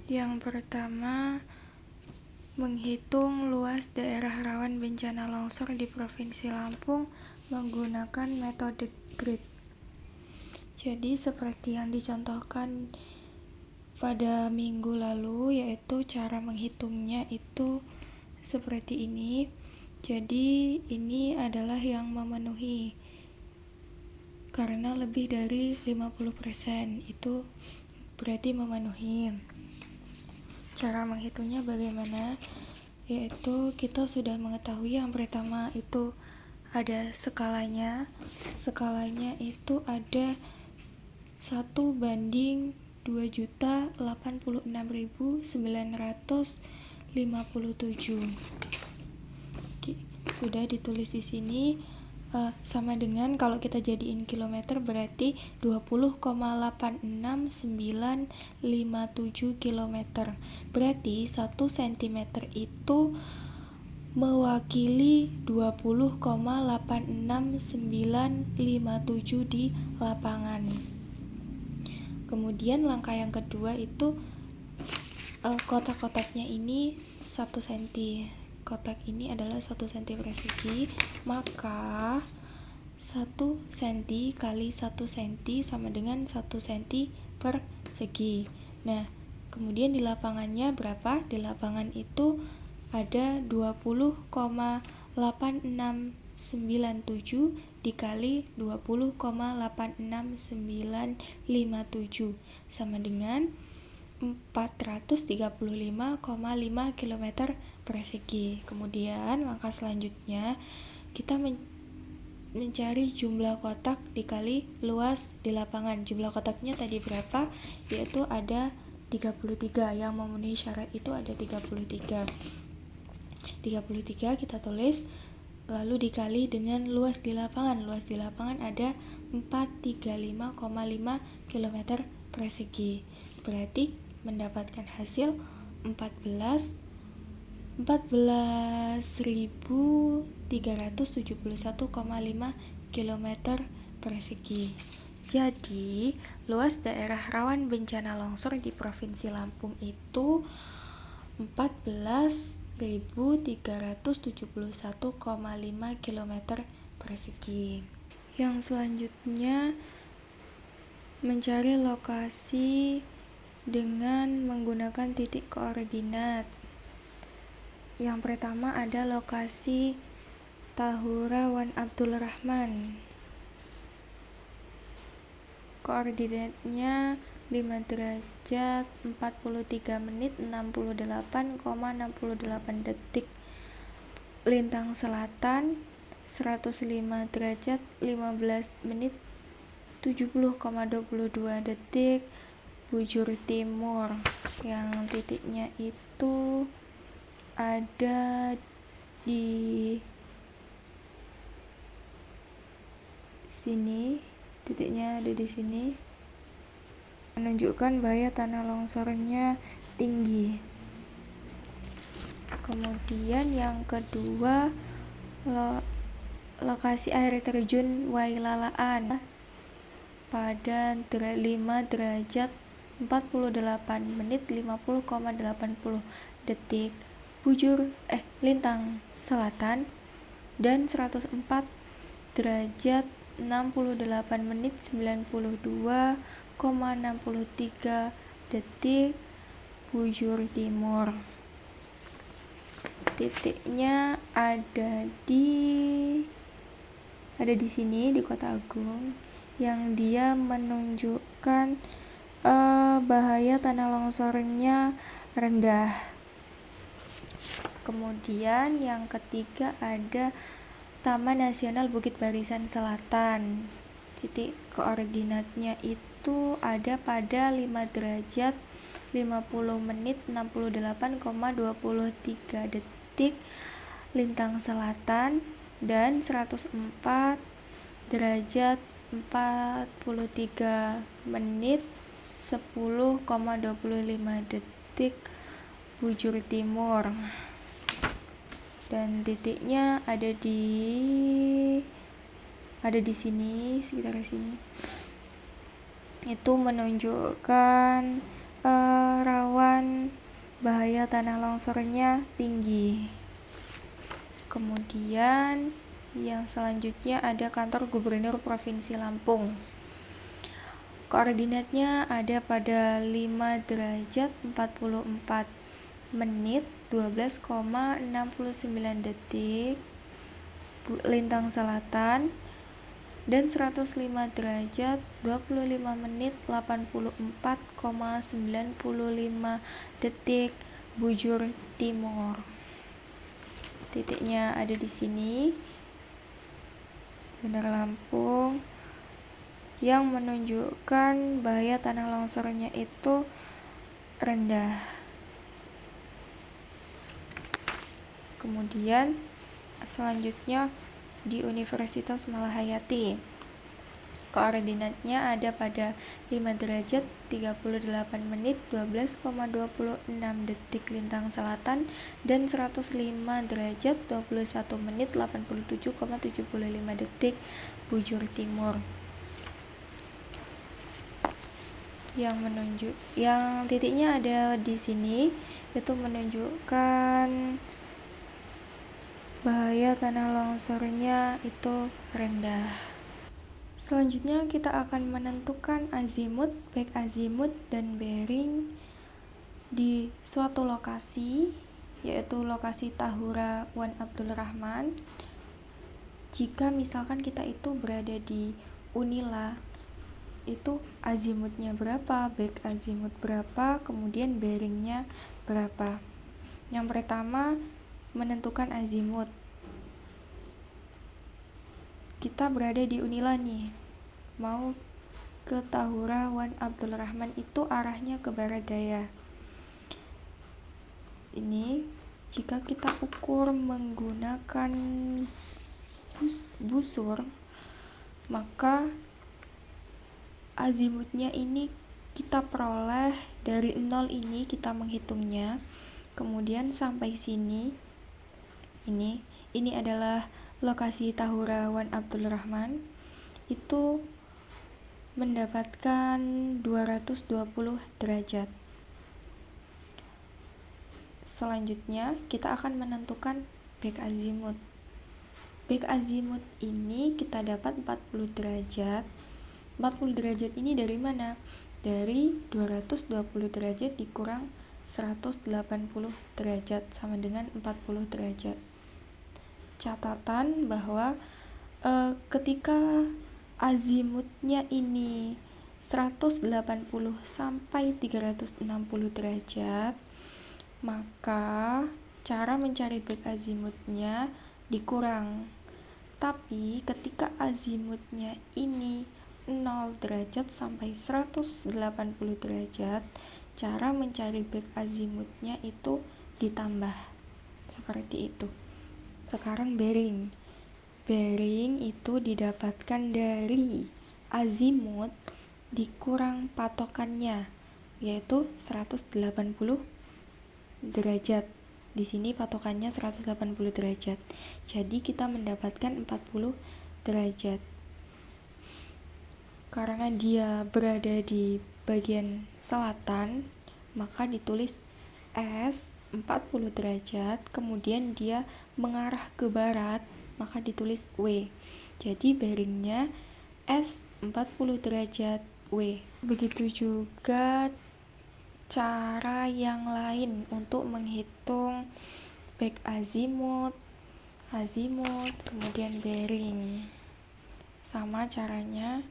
Yang pertama, menghitung luas daerah rawan bencana longsor di Provinsi Lampung menggunakan metode grid. Jadi seperti yang dicontohkan pada minggu lalu, yaitu cara menghitungnya itu seperti ini. Jadi ini adalah yang memenuhi, karena lebih dari 50% itu berarti memenuhi. Cara menghitungnya bagaimana? Yaitu kita sudah mengetahui yang pertama itu ada skalanya. Skalanya itu ada 1.086.957. Oke, sudah ditulis di sini. Sama dengan kalau kita jadiin kilometer berarti 20,86957 kilometer. Berarti 1 cm itu mewakili 20,86957 di lapangan. Kemudian langkah yang kedua itu kotak-kotaknya ini 1 cm. Kotak ini adalah 1 cm persegi, maka 1 cm kali 1 cm sama dengan 1 cm persegi. Nah, kemudian di lapangannya berapa? Di lapangan itu ada 20,8697 dikali 20,86957 sama dengan 435,5 km persegi. Kemudian langkah selanjutnya kita mencari jumlah kotak dikali luas di lapangan. Jumlah kotaknya tadi berapa? Yaitu ada 33. Yang memenuhi syarat itu ada 33 kita tulis, lalu dikali dengan luas di lapangan. Luas di lapangan ada 435,5 km persegi. Berarti mendapatkan hasil 14.371,5 km persegi. Jadi, luas daerah rawan bencana longsor di Provinsi Lampung itu 14.371,5 km persegi. Yang selanjutnya, mencari lokasi dengan menggunakan titik koordinat. Yang pertama ada lokasi Tahura Wan Abdul Rahman. Koordinatnya 5 derajat 43 menit 68,68 detik. Lintang selatan 105 derajat 15 menit 70,22 detik. Bujur timur yang titiknya itu ada di sini, titiknya ada di sini, menunjukkan bahaya tanah longsornya tinggi. Kemudian yang kedua, lokasi air terjun Wailalaan pada 5 derajat 48 menit 50,80 detik. Lintang selatan dan 104 derajat 68 menit 92,63 detik. Bujur timur. Titiknya ada di sini di Kota Agung, yang dia menunjukkan bahaya tanah longsornya rendah. Kemudian yang ketiga ada Taman Nasional Bukit Barisan Selatan. Titik koordinatnya itu ada pada 5 derajat 50 menit 68,23 detik. Lintang selatan dan 104 derajat 43 menit 10,25 detik. Bujur timur. Dan titiknya ada di sini, sekitar sini. Itu menunjukkan rawan bahaya tanah longsornya tinggi. Kemudian yang selanjutnya ada kantor Gubernur Provinsi Lampung. Koordinatnya ada pada 5 derajat 44 menit 12,69 detik lintang selatan, dan 105 derajat 25 menit 84,95 detik bujur timur. Titiknya ada di sini, Bener Lampung, yang menunjukkan bahaya tanah longsornya itu rendah. Kemudian selanjutnya di Universitas Malahayati. Koordinatnya ada pada 5 derajat 38 menit 12,26 detik lintang selatan, dan 105 derajat 21 menit 87,75 detik bujur timur. Yang titiknya ada di sini itu menunjukkan bahaya tanah longsornya itu rendah. Selanjutnya kita akan menentukan azimut, baik azimut dan bearing di suatu lokasi, yaitu lokasi Tahura Wan Abdul Rahman. Jika misalkan kita itu berada di Unila, itu azimutnya berapa, baik azimut berapa, kemudian bearingnya berapa. Yang pertama, menentukan azimut. Kita berada di Unila nih, mau ke Tahura Wan Abdul Rahman, itu arahnya ke barat daya. Ini jika kita ukur menggunakan busur, maka azimutnya ini kita peroleh dari 0 ini, kita menghitungnya, kemudian sampai sini. Ini adalah lokasi Tahura Wan Abdul Rahman, itu mendapatkan 220 derajat. Selanjutnya kita akan menentukan baik azimut. Baik azimut ini kita dapat 40 derajat. 40 derajat ini dari mana? Dari 220 derajat dikurang 180 derajat sama dengan 40 derajat. Catatan bahwa ketika azimutnya ini 180 sampai 360 derajat, maka cara mencari baik azimutnya dikurang. Tapi ketika azimutnya ini 0 derajat sampai 180 derajat, cara mencari baik azimutnya itu ditambah. Seperti itu. Sekarang bearing. Bearing itu didapatkan dari azimut dikurang patokannya, yaitu 180 derajat. Di sini patokannya 180 derajat. Jadi kita mendapatkan 40 derajat. Karena dia berada di bagian selatan, maka ditulis S 40 derajat, kemudian dia mengarah ke barat, maka ditulis W. Jadi bearingnya S 40 derajat W. Begitu juga cara yang lain untuk menghitung baik azimut, kemudian bearing. Sama caranya,